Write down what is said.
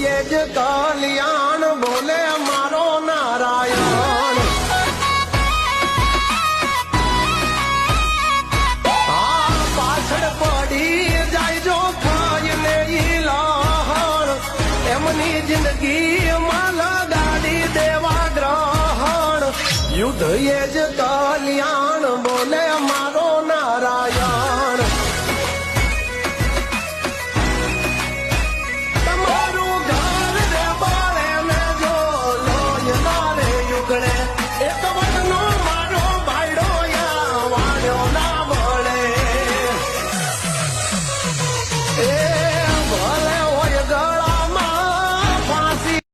એ જ કલ્યાણ બોલે મારો નારાયણ પાછળ પડી જાય જો ખાઈને ઈ લહણ એમની જિંદગી માં લગાડી દેવા ગ્રહણ યુદ્ધ એ જ કલ્યાણ